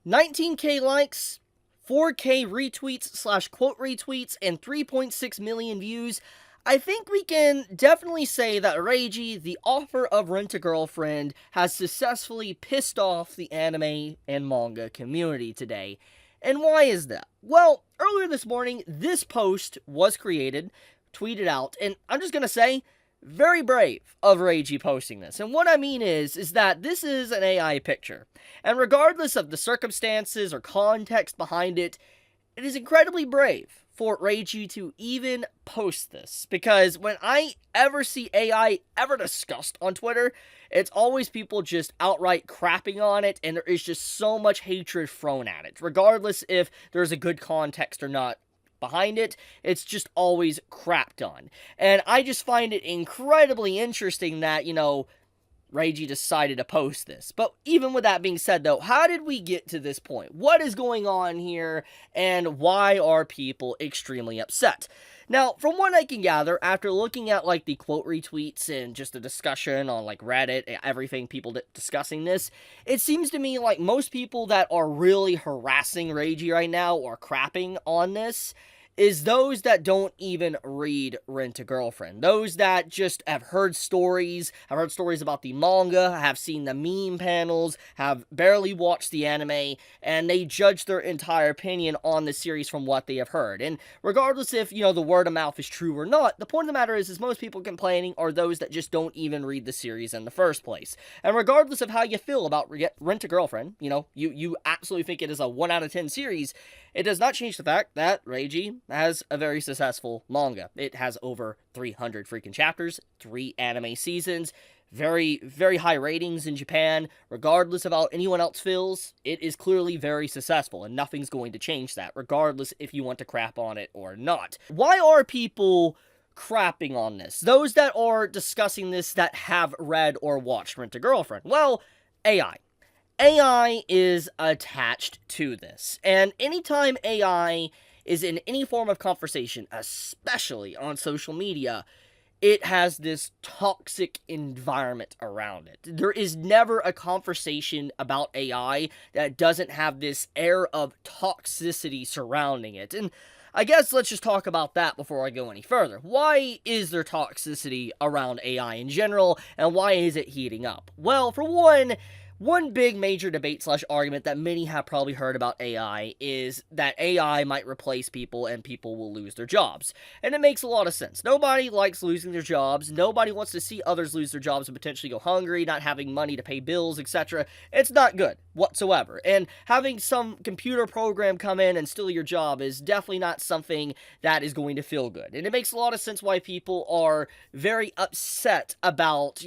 19k likes, 4k retweets slash quote retweets, and 3.6 million views. I think we can definitely say that Reiji, the author of Rent-A-Girlfriend, has successfully pissed off the anime and manga community today. And why is that? Well, earlier this morning, this post was created, tweeted out, and I'm just gonna say, very brave of Reiji posting this. And what I mean is that this is an AI picture. And regardless of the circumstances or context behind it, it is incredibly brave for Reiji to even post this. Because when I ever see AI ever discussed on Twitter, it's always people just outright crapping on it, and there is just so much hatred thrown at it. Regardless if there's a good context or not behind it, it's just always crapped on. And I just find it incredibly interesting that, Reiji decided to post this. But even with that being said, though, how did we get to this point? What is going on here, and why are people extremely upset? Now, from what I can gather, after looking at, the quote retweets and just the discussion on, Reddit, everything, people discussing this, it seems to me like most people that are really harassing Reiji right now or crapping on this is those that don't even read Rent-A-Girlfriend. Those that just have heard stories about the manga, have seen the meme panels, have barely watched the anime, and they judge their entire opinion on the series from what they have heard. And regardless if, the word of mouth is true or not, the point of the matter is most people complaining are those that just don't even read the series in the first place. And regardless of how you feel about Rent-A-Girlfriend, you absolutely think it is a 1 out of 10 series, it does not change the fact that Reiji has a very successful manga. It has over 300 freaking chapters, 3 anime seasons, very, very high ratings in Japan. Regardless of how anyone else feels, it is clearly very successful, and nothing's going to change that, regardless if you want to crap on it or not. Why are people crapping on this? Those that are discussing this that have read or watched Rent-A-Girlfriend? Well, AI. AI is attached to this, and anytime AI is in any form of conversation, especially on social media, it has this toxic environment around it. There is never a conversation about AI that doesn't have this air of toxicity surrounding it, and I guess let's just talk about that before I go any further. Why is there toxicity around AI in general, and why is it heating up? Well, for one big major debate slash argument that many have probably heard about AI is that AI might replace people and people will lose their jobs. And it makes a lot of sense. Nobody likes losing their jobs. Nobody wants to see others lose their jobs and potentially go hungry, not having money to pay bills, etc. It's not good whatsoever. And having some computer program come in and steal your job is definitely not something that is going to feel good. And it makes a lot of sense why people are very upset about,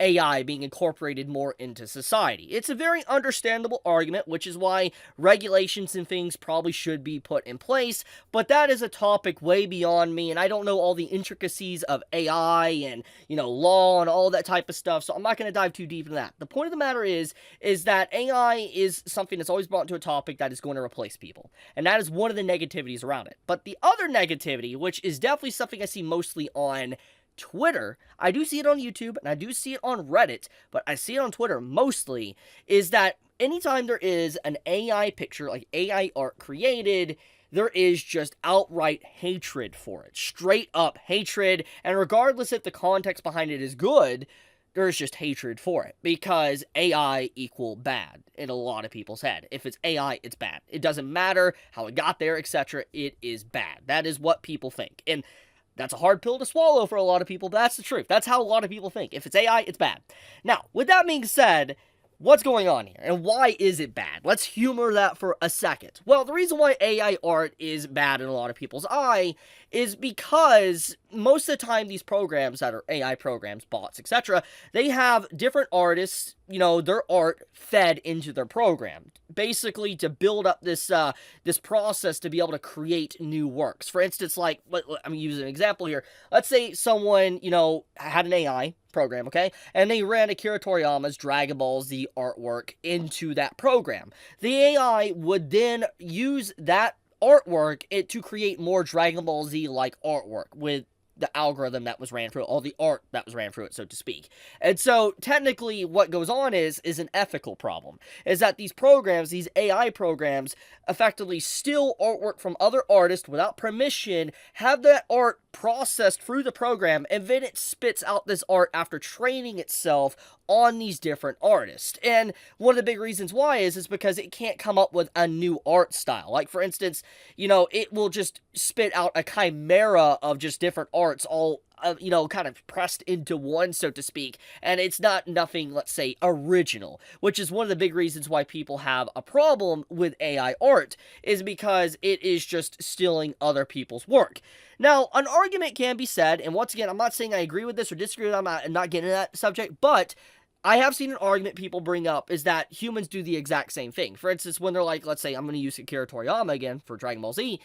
AI being incorporated more into society. It's a very understandable argument, which is why regulations and things probably should be put in place, but that is a topic way beyond me, and I don't know all the intricacies of AI and, law and all that type of stuff, so I'm not going to dive too deep into that. The point of the matter is that AI is something that's always brought into a topic that is going to replace people, and that is one of the negativities around it. But the other negativity, which is definitely something I see mostly on Twitter, I do see it on YouTube, and I do see it on Reddit, but I see it on Twitter mostly, is that anytime there is an AI picture, like AI art created, there is just outright hatred for it. Straight up hatred, and regardless if the context behind it is good, there's just hatred for it, because AI equal bad in a lot of people's head. If it's AI, it's bad. It doesn't matter how it got there, etc. It is bad. That is what people think, and that's a hard pill to swallow for a lot of people, but that's the truth. That's how a lot of people think. If it's AI, it's bad. Now, with that being said, what's going on here, and why is it bad? Let's humor that for a second. Well, the reason why AI art is bad in a lot of people's eye is because most of the time these programs that are AI programs, bots, etc., they have different artists, their art fed into their program, basically to build up this process to be able to create new works. For instance, I'm using an example here. Let's say someone, had an AI program, okay? And they ran Akira Toriyama's Dragon Ball Z artwork into that program. The AI would then use that artwork to create more Dragon Ball Z-like artwork with the algorithm that was ran through it, all the art that was ran through it, so to speak. And so technically what goes on is an ethical problem, is that these programs, these AI programs, effectively steal artwork from other artists without permission, have that art processed through the program, and then it spits out this art after training itself on these different artists. And one of the big reasons why is because it can't come up with a new art style. Like, for instance, it will just spit out a chimera of just different arts all kind of pressed into one, so to speak, and it's nothing, let's say, original, which is one of the big reasons why people have a problem with AI art, is because it is just stealing other people's work. Now, an argument can be said, and once again, I'm not saying I agree with this or disagree with it, I'm not getting into that subject, but I have seen an argument people bring up is that humans do the exact same thing. For instance, when they're like, let's say, I'm going to use Akira Toriyama again for Dragon Ball Z,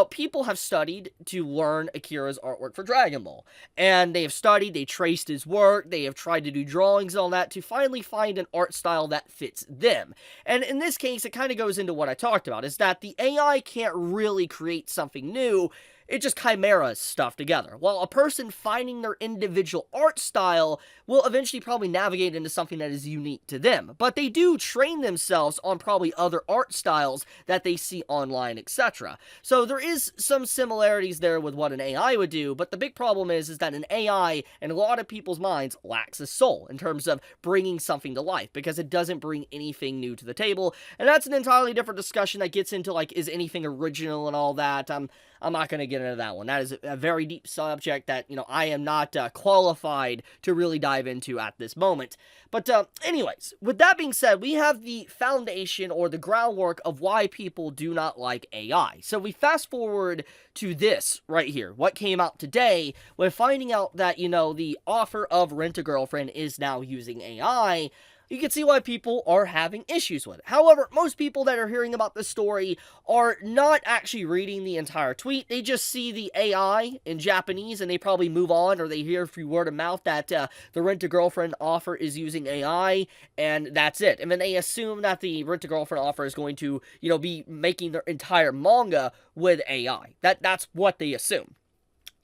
people have studied to learn Akira's artwork for Dragon Ball. And they have studied, they traced his work, they have tried to do drawings and all that to finally find an art style that fits them. And in this case, it kind of goes into what I talked about, is that the AI can't really create something new. It just chimeras stuff together. While a person finding their individual art style will eventually probably navigate into something that is unique to them. But they do train themselves on probably other art styles that they see online, etc. So there is some similarities there with what an AI would do, but the big problem is that an AI, in a lot of people's minds, lacks a soul in terms of bringing something to life, because it doesn't bring anything new to the table. And that's an entirely different discussion that gets into, like, is anything original and all that. I'm not going to get into that one. That is a very deep subject that, I am not qualified to really dive into at this moment. But anyways, with that being said, we have the foundation or the groundwork of why people do not like AI. So we fast forward to this right here, what came out today, when finding out that, the author of Rent-A-Girlfriend is now using AI. You can see why people are having issues with it. However, most people that are hearing about this story are not actually reading the entire tweet. They just see the AI in Japanese and they probably move on, or they hear through word of mouth that the Rent-A-Girlfriend offer is using AI, and that's it. And then they assume that the Rent-A-Girlfriend offer is going to, be making their entire manga with AI. That's what they assume.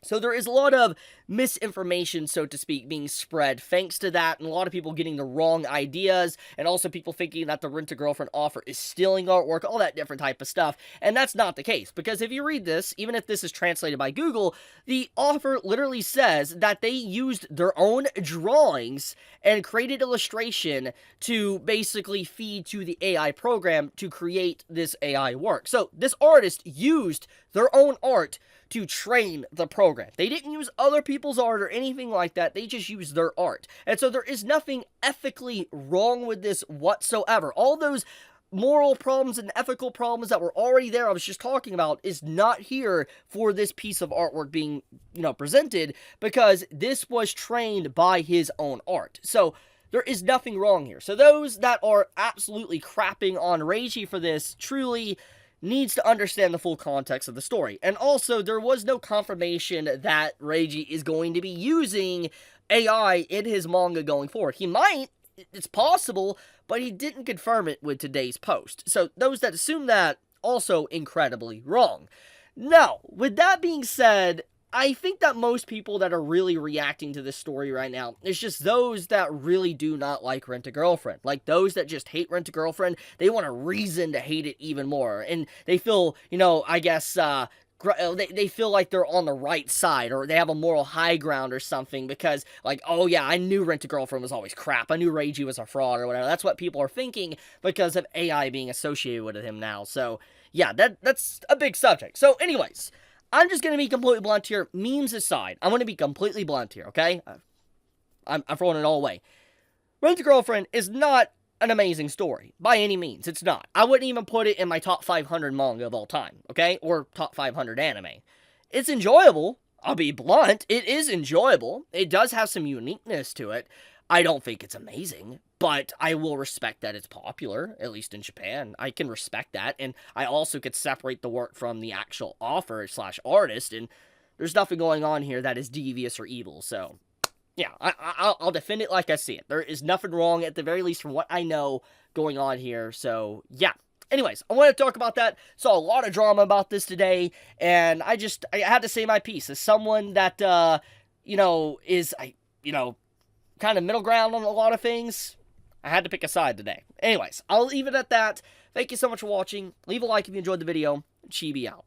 So there is a lot of misinformation, so to speak, being spread thanks to that, and a lot of people getting the wrong ideas, and also people thinking that the Rent-A-Girlfriend offer is stealing artwork, all that different type of stuff, and that's not the case, because if you read this, even if this is translated by Google, the offer literally says that they used their own drawings and created illustration to basically feed to the AI program to create this AI work. So this artist used their own art to train the program. They didn't use other people's art or anything like that. They just used their art. And so there is nothing ethically wrong with this whatsoever. All those moral problems and ethical problems that were already there, I was just talking about, is not here for this piece of artwork being, presented, because this was trained by his own art. So there is nothing wrong here. So those that are absolutely crapping on Reiji for this truly needs to understand the full context of the story. And also, there was no confirmation that Reiji is going to be using AI in his manga going forward. He might, it's possible, but he didn't confirm it with today's post. So those that assume that, also incredibly wrong. Now, with that being said, I think that most people that are really reacting to this story right now is just those that really do not like Rent-A-Girlfriend. Like, those that just hate Rent-A-Girlfriend, they want a reason to hate it even more. And they feel, they feel like they're on the right side, or they have a moral high ground or something, because, like, oh yeah, I knew Rent-A-Girlfriend was always crap. I knew Reiji was a fraud or whatever. That's what people are thinking because of AI being associated with him now. So, yeah, that's a big subject. So, anyways, I'm just going to be completely blunt here. Memes aside, I'm going to be completely blunt here, okay? I'm throwing it all away. Rent-A-Girlfriend is not an amazing story. By any means, it's not. I wouldn't even put it in my top 500 manga of all time, okay? Or top 500 anime. It's enjoyable. I'll be blunt. It is enjoyable. It does have some uniqueness to it. I don't think it's amazing, but I will respect that it's popular, at least in Japan. I can respect that, and I also could separate the work from the actual author / artist, and there's nothing going on here that is devious or evil, so yeah, I'll defend it like I see it. There is nothing wrong, at the very least, from what I know, going on here, so yeah. Anyways, I want to talk about that. Saw a lot of drama about this today, and I had to say my piece as someone that, is, kind of middle ground on a lot of things. I had to pick a side today. Anyways, I'll leave it at that. Thank you so much for watching. Leave a like if you enjoyed the video. Chibi out.